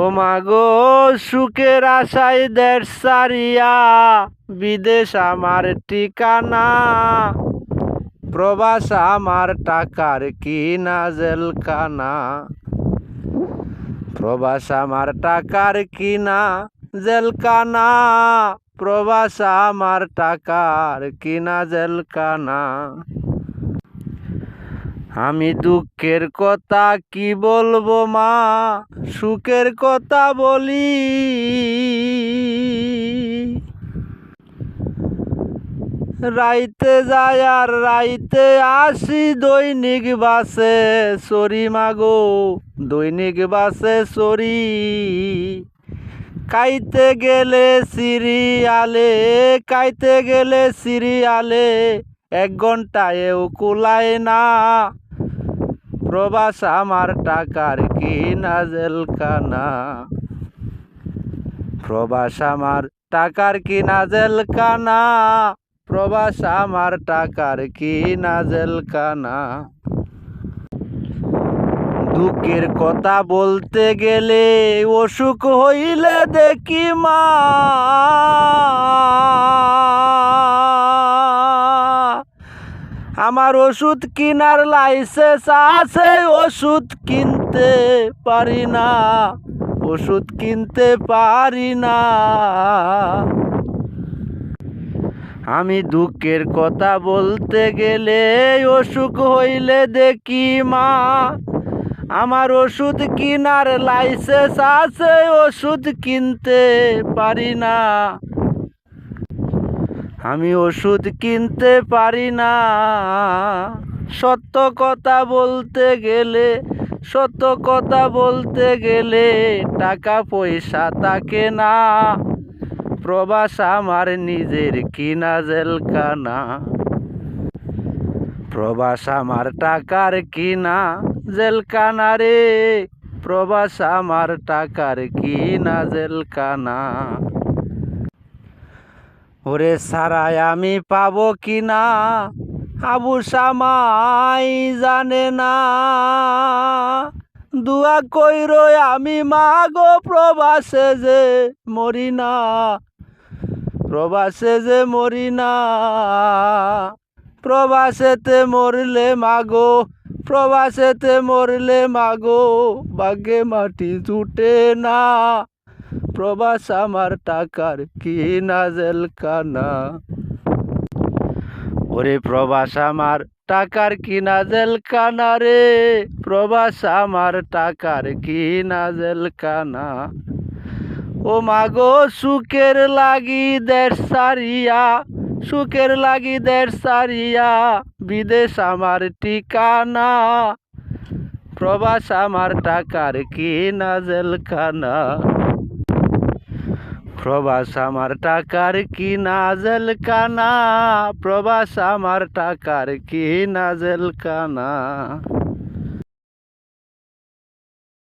ও মাগো সুখের আশায় দেশ ছাড়িয়া বিদেশ আমার ঠিকানা, প্রবাস আমার টাকার কিনা জেলখানা। প্রবাস আমার টাকার কিনা জেলখানা, প্রবাস আমার টাকার কিনা জেলখানা। আমি দুঃখের কথা কি বলবো মা, সুখের কথা বলি। রাইতে যায় আর রাইতে আসি দৈনিক বাসে সরি মাগো, দৈনিক বাসে সরি। খাইতে গেলে সিরিয়ালে, খাইতে গেলে সিরিয়ালে 1 ঘন্টায়ও কুলায় না, প্রবাস আমার টাকার কিনা জেলখানা। প্রবাস আমার টাকার কিনা জেলখানা, প্রবাস আমার টাকার কিনা জেলখানা। দুঃখের কথা বলতে গেলে অসুখ হইলে দেখি মা, আমার ওষুধ কিনার লাইসেন্স আছে, ওষুধ কিনতে পারি না, ওষুধ কিনতে পারি না। আমি দুঃখের কথা বলতে গেলে অসুখ হইলে দেখি মা, আমার ওষুধ কিনার লাইসেন্স আছে, ওষুধ কিনতে পারি না, আমি ওষুধ কিনতে পারি না। সত্য কথা বলতে গেলে, সত্য কথা বলতে গেলে টাকা পয়সা থাকে না, প্রবাস আমার নিজের কিনা জেলখানা। প্রবাস আমার টাকার কিনা জেলখানা রে, প্রবাস আমার টাকার কিনা জেলখানা। ওরে সারায় আমি পাবো কিনা আবু সামাই জানে না, দুয়া কইরো আমি মাগো প্রবাসে যে মরি না, প্রবাসে যে মরি না। প্রবাসেতে মরলে মাগো, প্রবাসেতে মরলে মাগো ভাগ্যে মাটি জুটে না, প্রবাস আমার টাকার কিনা জেলখানা। ওরে প্রবাস আমার টাকার কিনা জেলখানা রে, প্রবাস আমার টাকার কিনা জেলখানা। ও মাগো সুখের লাগি দেশ ছাড়িয়া, সুখের লাগি দেশ ছাড়িয়া বিদেশ আমার ঠিকানা, প্রবাস আমার টাকার কিনা জেলখানা। প্রবাস আমার টাকার কিনা জেলখানা, প্রবাস আমার টাকার কিনা জেলখানা।